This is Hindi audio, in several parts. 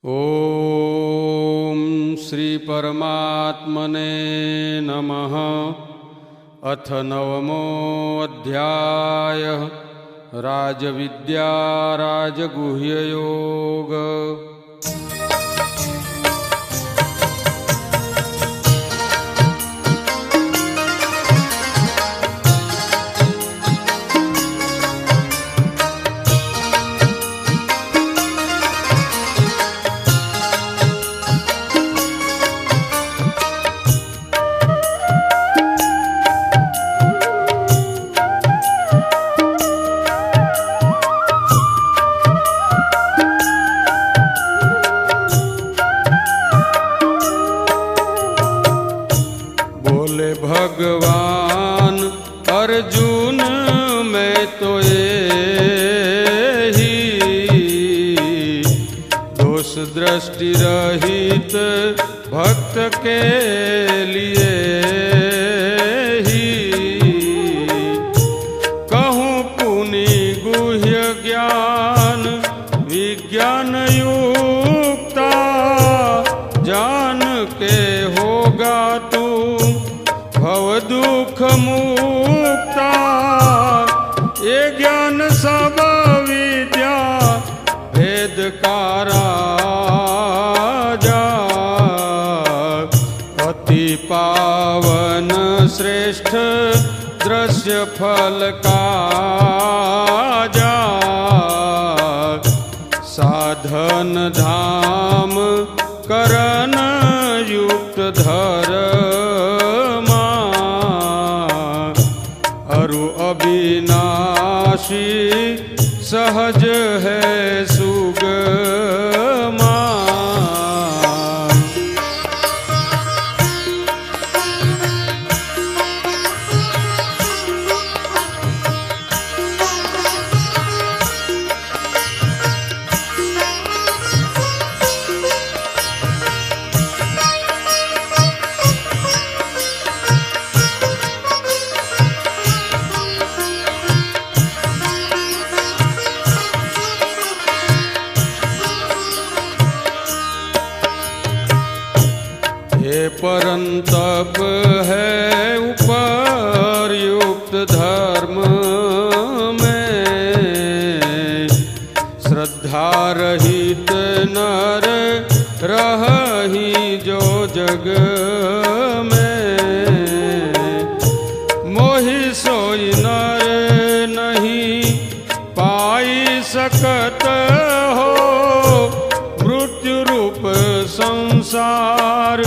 ओम श्री परमात्मने नमः। अथ नवमोऽध्यायः राजविद्या राजगुह्ययोग। भगवान अर्जुन मैं तो ही दोष दृष्टि रहित भक्त के लिए ही कहूँ पुनि गुह्य ज्ञान विज्ञान युक्ता जान के होगा तू भव दुख मुक्ता। ये ज्ञान सब विद्या भेद का राजा अति पावन श्रेष्ठ दृश्य फल का जा साधन धाम करन युक्त धर अविनाशी सहज है सुगमा। परंतप है उपर्युक्त धर्म में श्रद्धा रहित नर रही जो जग में मोहि सोई नर नहीं पाई सकत हो मृत्यु रूप संसार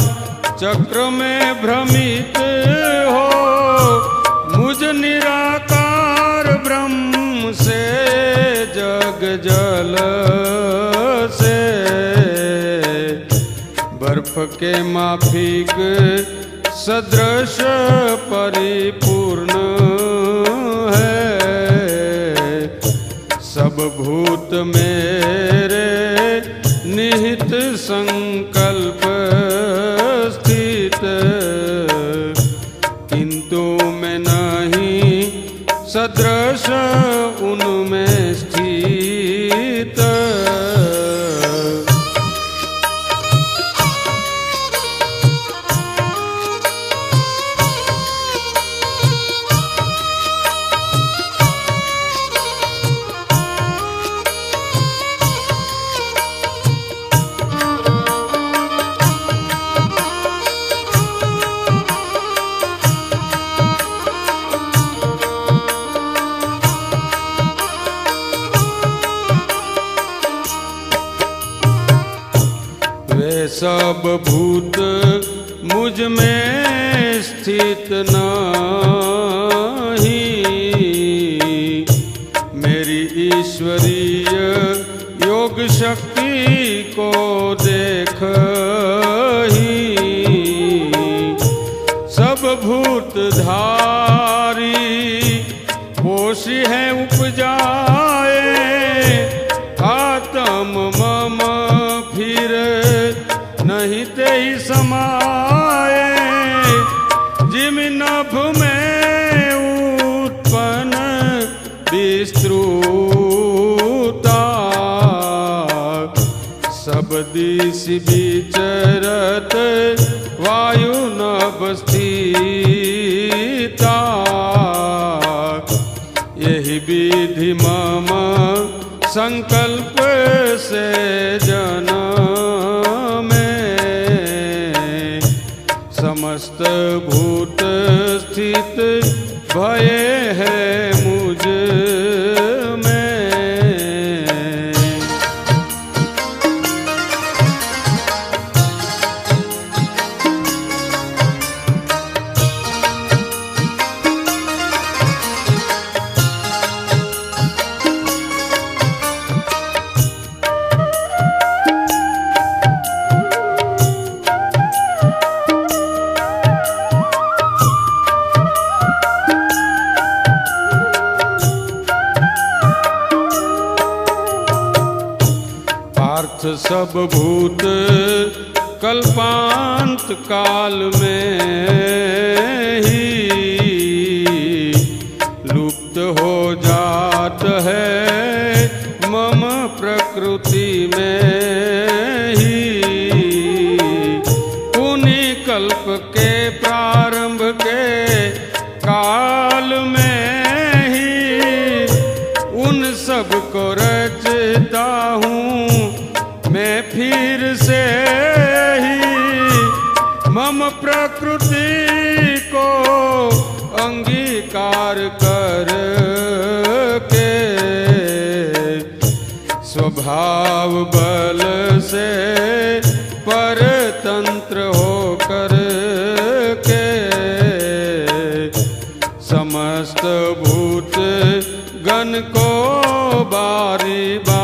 चक्र में भ्रमित हो मुझ निराकार ब्रह्म से जग जल से बर्फ के माफिक सदृश परिपूर्ण है सब भूत मेरे निहित संकल्प किंतु मैं नहीं सदृश उनमें स्थित। सब भूत मुझ में स्थित नहीं मेरी ईश्वरीय योग शक्ति को देख ही सब भूत धारी पोषी है उपजाए आत्म मम फिर नहीं ते ही समाए जिम नभ में उत्पन्न विस्तृता सब दिश विचरत वायु नभ स्थिता, यही विधि मम संकल्प से जन्मे, समस्त भूत स्थित भये है मुझ में। सब भूत कल्पांत काल में ही लुप्त हो जात है मम प्रकृति में ही, पुनि कल्प के प्रारंभ के काल में ही उन सब को रचता हूँ मैं फिर से ही, मम प्रकृति को अंगीकार कर के स्वभाव बल से परतंत्र होकर के समस्त भूत गण को बारी बारी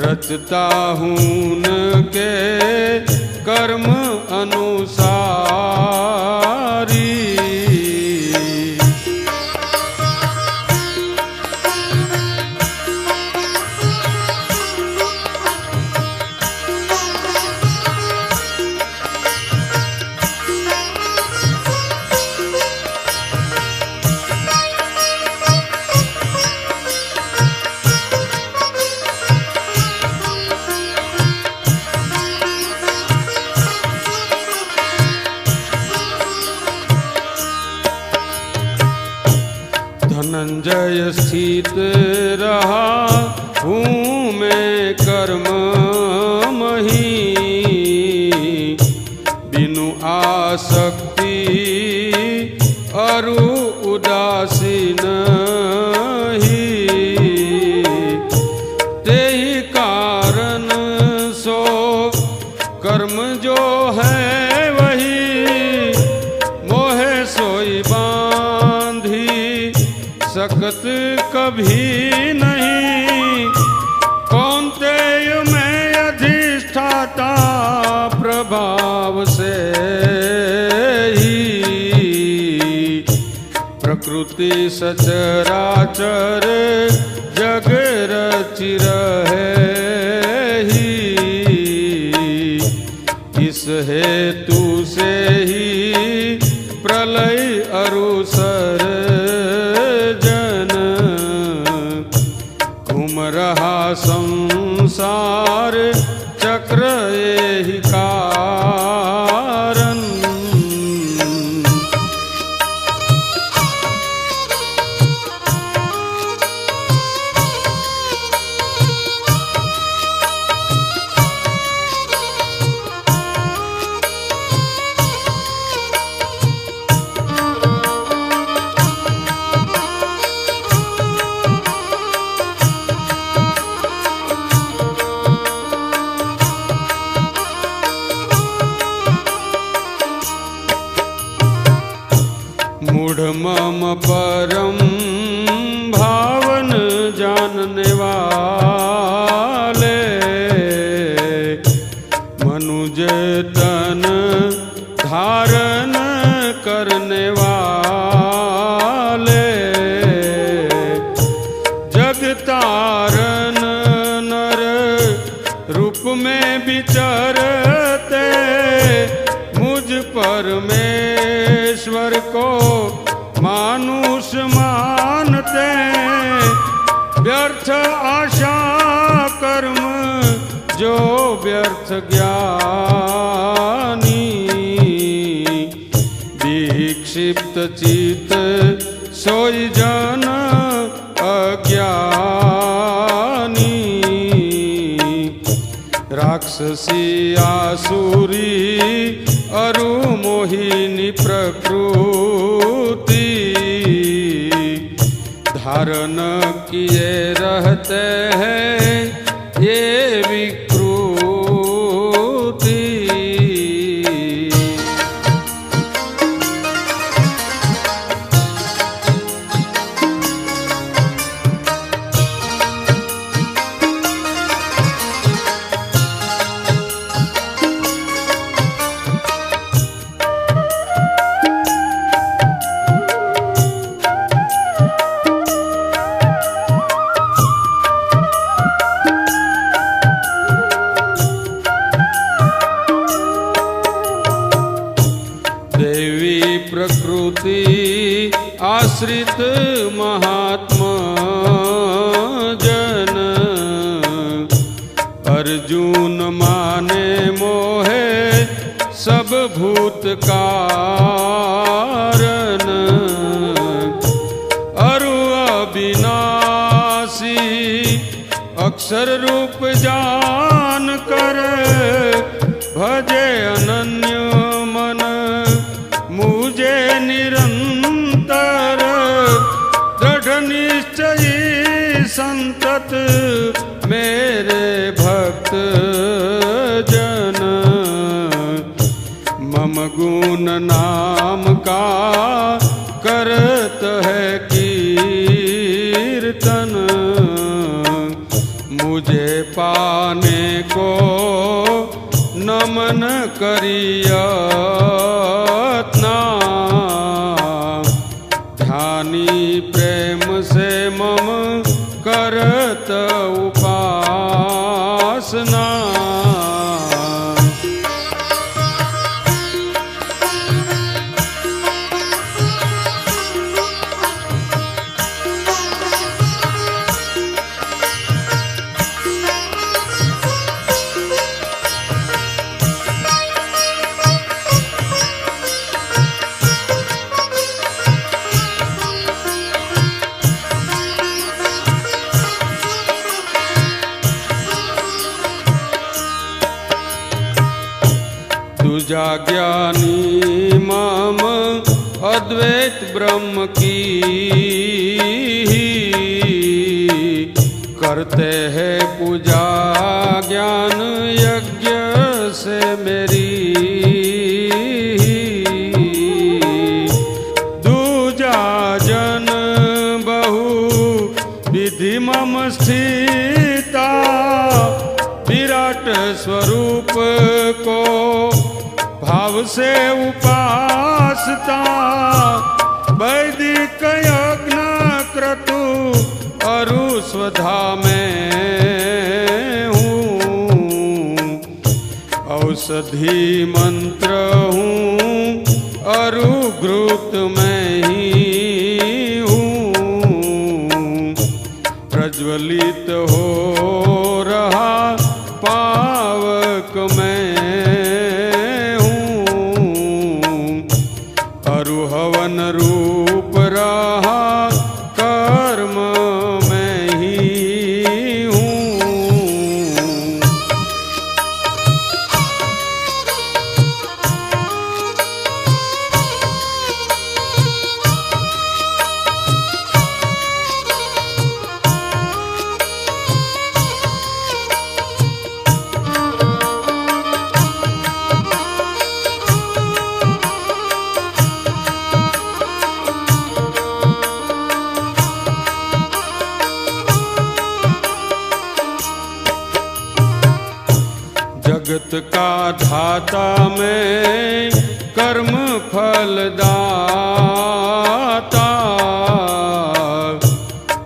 रचता हूँ उनके कर्म अनुसारी। धनंजय स्थित रहा हूँ मैं कर्म मही, बिनु आसक्ति अरु उदासीन ही, तेहि कारण सो कर्म जो है वही मोहे सोई बांधी सकत कभी नहीं, कौन्तेय में अधिष्ठाता प्रभाव से ही, प्रकृति सचराचर जग रचि रहे ही, इस हेतु से ही प्रलय अरुसर रहा संसार चक्र यही कारण। मूढ़ मम परम भावन जानने वाले, मनुज तन धारण करने वाले, जग तारन नर रूप में विचरते, मुझ परमेश्वर को मानुष मानते, व्यर्थ आशा कर्म जो व्यर्थ ज्ञानी, विक्षिप्त चित सोई जन अज्ञानी। राक्षसी आसुरी अरु मोहिनी प्रकृति, धारण किए रहते हैं ये विकृति। प्रकृति आश्रित महात्मा जन, अर्जुन माने मोहे सब भूत कारण। अरु अविनाशी अक्षर रूप जान कर, भजे अनन्य मन मुझे निरंतर। दृढ़ निश्चयी संतत मेरे भक्त जन, मम गुण नाम का करत है कीर्तन। मुझे पाने को नमन करियतना, ध्यानी प्रेम से मम करत उपासना। दूजा ज्ञानी मम अद्वैत ब्रह्म की करते हैं पूजा ज्ञान यज्ञ से मेरी। दूजा जन बहु विधि मम स्थिता, विराट स्वरूप को भाव से उपासता। वैदिक यज्ञ क्रतु अरु स्वधा में हूँ, औषधि मंत्र हूँ अरु घृत में ही हूँ। प्रज्वलित हो रहा पावक में हवन रूप रहा कर्म में ही हूँ। जगत का धाता मैं कर्म फल दाता,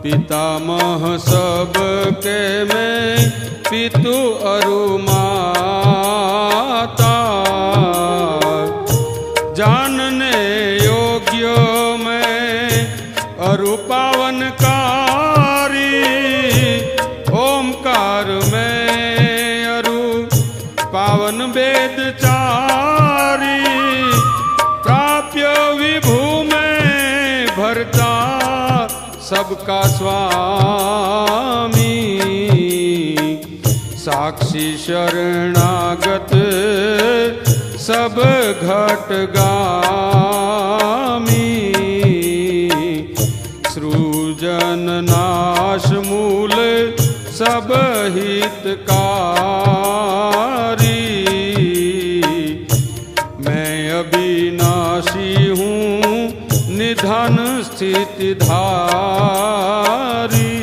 पितामह सबके मैं पितु अरु माता। जानने योग्य मैं अरु पावनकारी, ओंकार में अरु पावन वेद चारी, प्राप्य विभू में भरता सबका स्वामी, साक्षी शरणागत सब घट गामी, सृजन नाश मूल सब हितकारी, मैं अविनाशी हूँ निधन स्थिति धारी।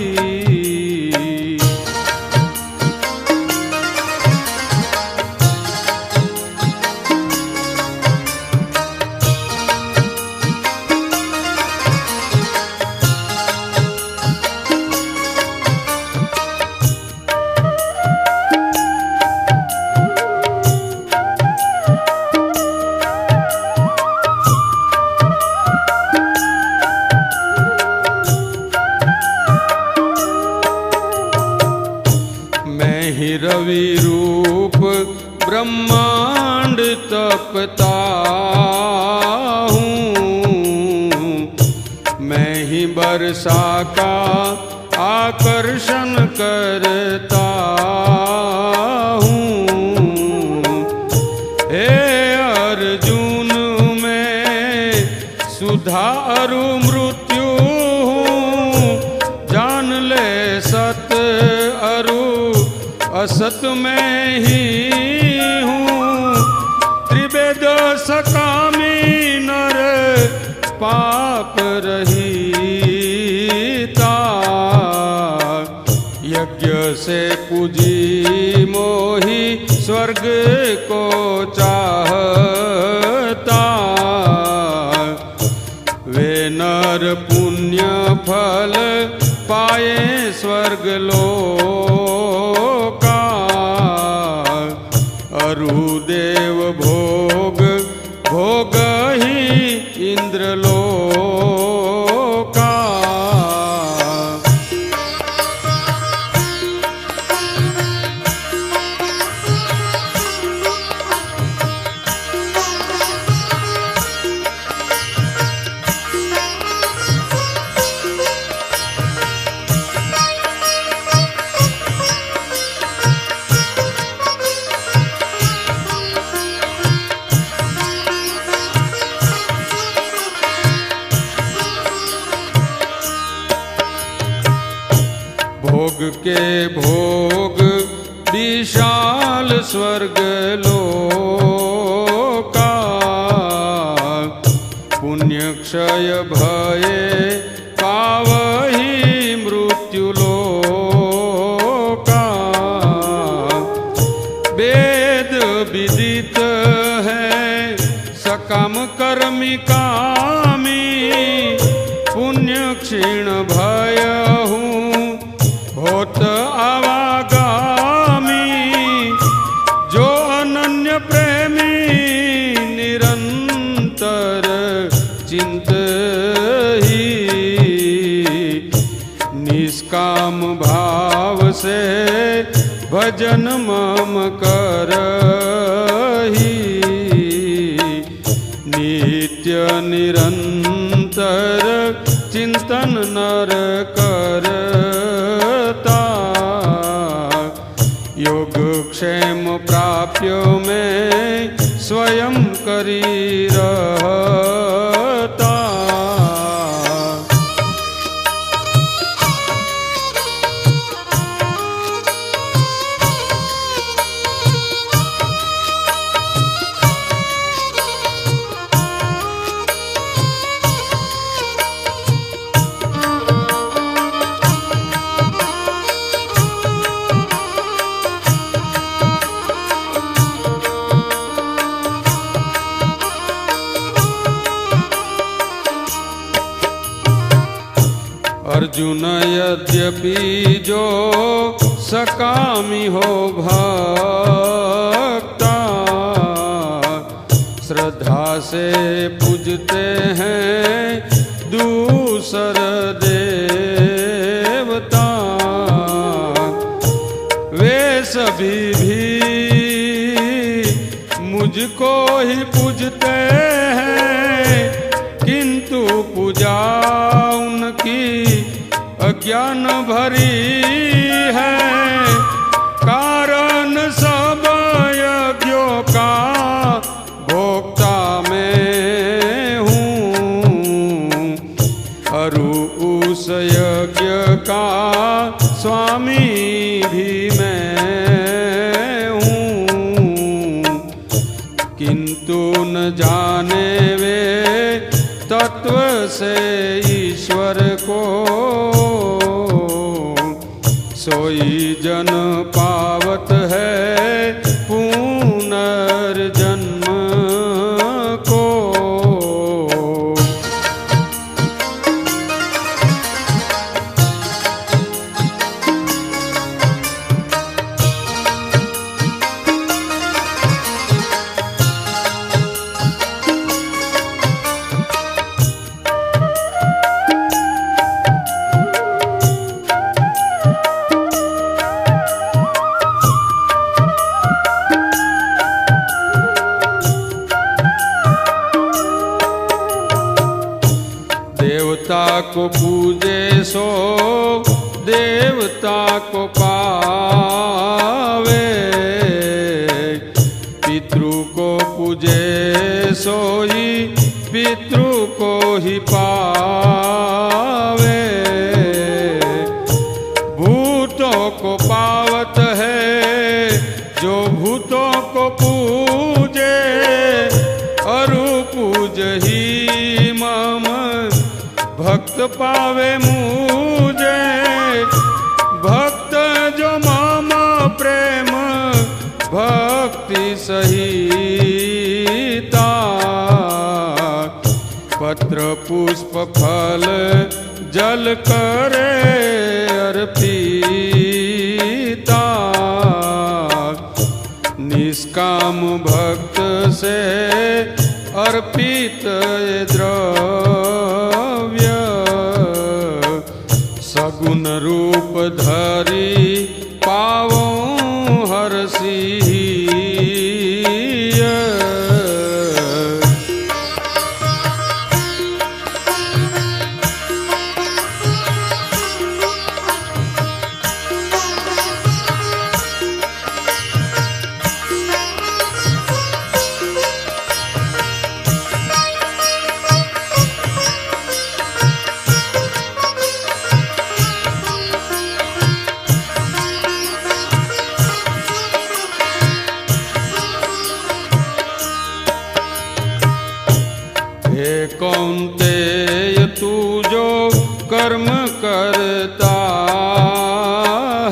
रवि रूप ब्रह्मांड तपता हूँ, मैं ही वर्षा का आकर्षण करता हूँ। हे अर्जुन मैं सुधा अरु मृत्यु हूँ, जान ले सत अरु असत में ही हूँ, त्रिवेद सकामी नर पाप रहिता, यज्ञ से पूजी मोही स्वर्ग को चाहता, वे नर पुण्य फल पाए स्वर्ग लोका, अरुदेव भोग भोग ही इंद्र लोका। भोग के भोग विशाल स्वर्ग लोका, पुण्य क्षय भये पावहि मृत्यु लोका, वेद विदित है सकाम कर्मी कामी, पुण्य क्षीण भय होत आवागामी, जो अनन्य प्रेमी निरंतर चिंत ही, निष्काम भाव से भजन मम करही, नित्य निरंतर चिंतन नर करता, योग क्षेम प्राप्य में स्वयं करी रहता। अर्जुन यद्यपि जो सकामी हो भक्ता, श्रद्धा से पूजते हैं दूसर देवता, सभी भी मुझको ही पूजते हैं, किंतु पूजा उनकी अज्ञान भरी है। कारण सब यज्ञों का भोक्ता मैं हूँ, अरु उस यज्ञ का स्वामी भी मैं हूँ। किंतु न जाने वे तत्व से ईश्वर को, सोई जन पावत है पुनर्जन्म को। देवता को पूजे सो देवता को पावे, पितृ को पूजे सोई पितृ को ही पावे। भूतों को पावत है जो भूतों को पूजे, अरु पूज ही मम भक्त पावे मुझे। भक्त जो मम प्रेम भक्ति सहिता, पत्र पुष्प फल जल करे अर्पिता। निष्काम भक्त से अर्पित द्रव्य, सगुण रूप धरी पावो हर्षिय। हे कौन्तेय तू जो कर्म करता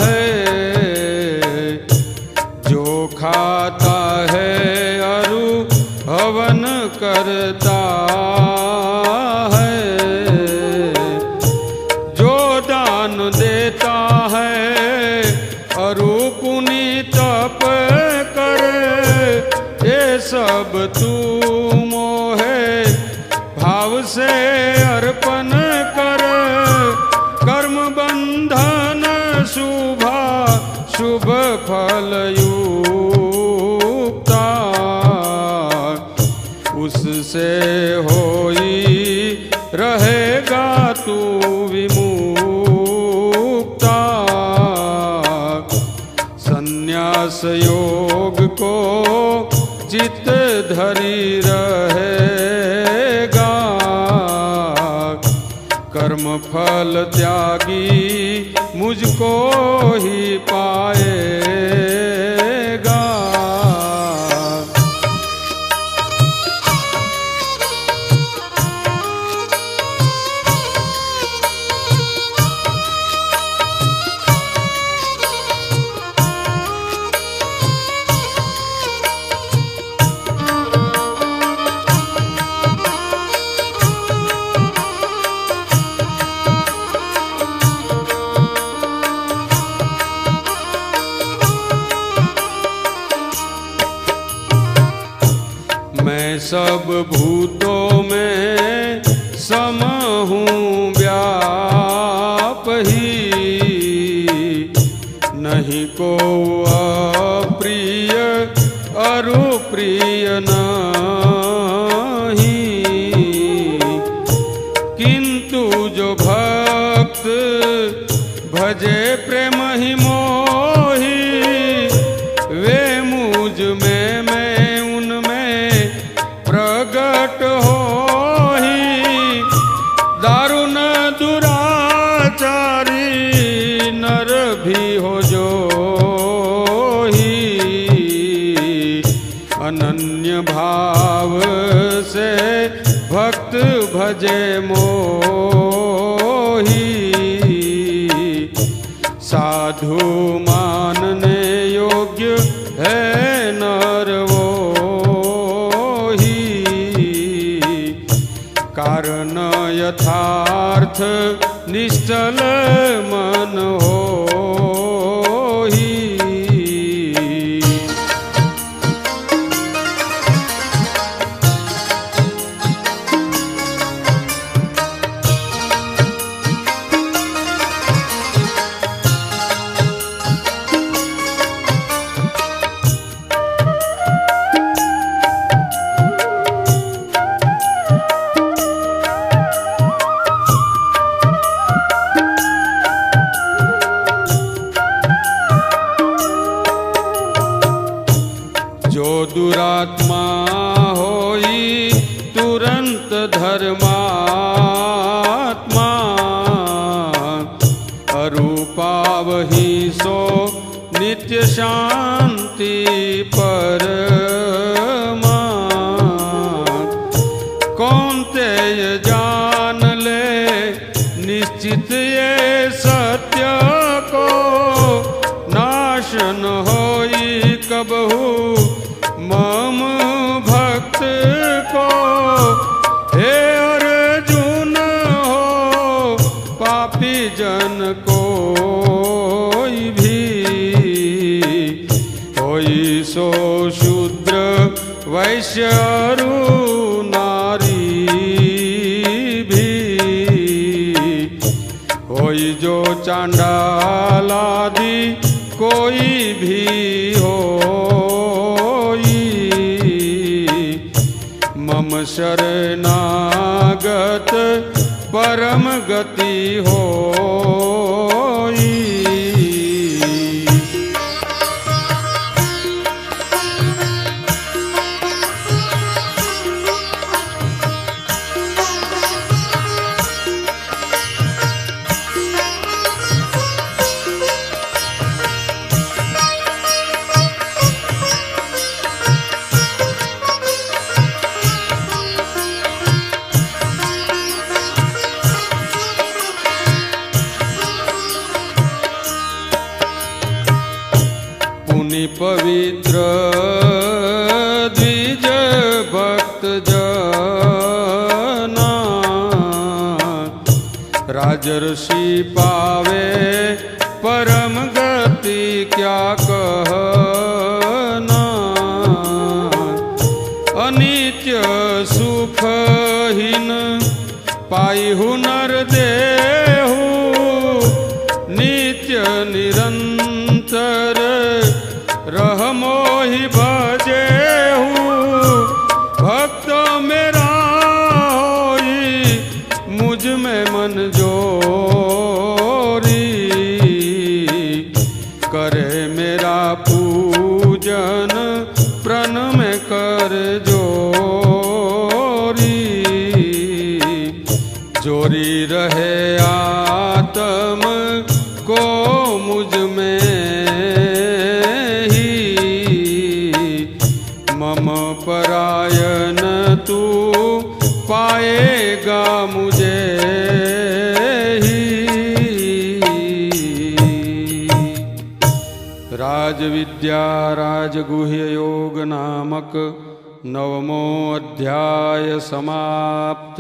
है, जो खाता है अरु हवन करता है, जो दान देता है अरु पुनि तप करे, ये सब तू मोहे भाव से अर्पण कर। कर्म बंधन शुभा शुभ फल युक्ता, उससे होई रहेगा तू विमुक्ता। संन्यास योग को चित्त धरी रहेगा, कर्म फल त्यागी मुझको ही पाएगा। मैं सब भूतों में सम हूँ व्याप ही, नहीं को अप्रिय अरु प्रिय नहीं, किंतु जो भक्त भजे प्रेम ही मोही, वे मुझ में मैं उनमें प्रगट होही। दारुण दुराचारी नर भी हो जो ही, अनन्य भाव से भक्त भजे मोही। साधु मानने योग्य है नर वो ही, कारण यथार्थ निश्चल मन होही। जो दुरात्मा होई तुरंत धर्मात्मा, अरूपावही सो नित्य शांति परमा। कौन्तेय जान ले निश्चित ये सत्य को, नाशन होई कबहू मम भक्त को। हे अर्जुन हो पापी जन कोई भी, होई सो शूद्र वैश्य अरु नारी भी, होई जो चांडालादि कोई भी हो। मम शरणागत परम गति होई। पवित्र द्विज भक्त जना, राजर्षि पावे परम गति क्या कहना। अनित्य सुखहीन पाई हुनर देहु, नित्य निरंतर रह मोहि भजेहु। भक्त मेरा होई मुझ में मन जोरी, करे मेरा पूजन प्रण में कर जोरी। जोरी रहे आत्म को मुझ में ही, मम परायण तू पाएगा मुझे ही। राजविद्या राजगुह्य योग नामक 9वां अध्याय समाप्त।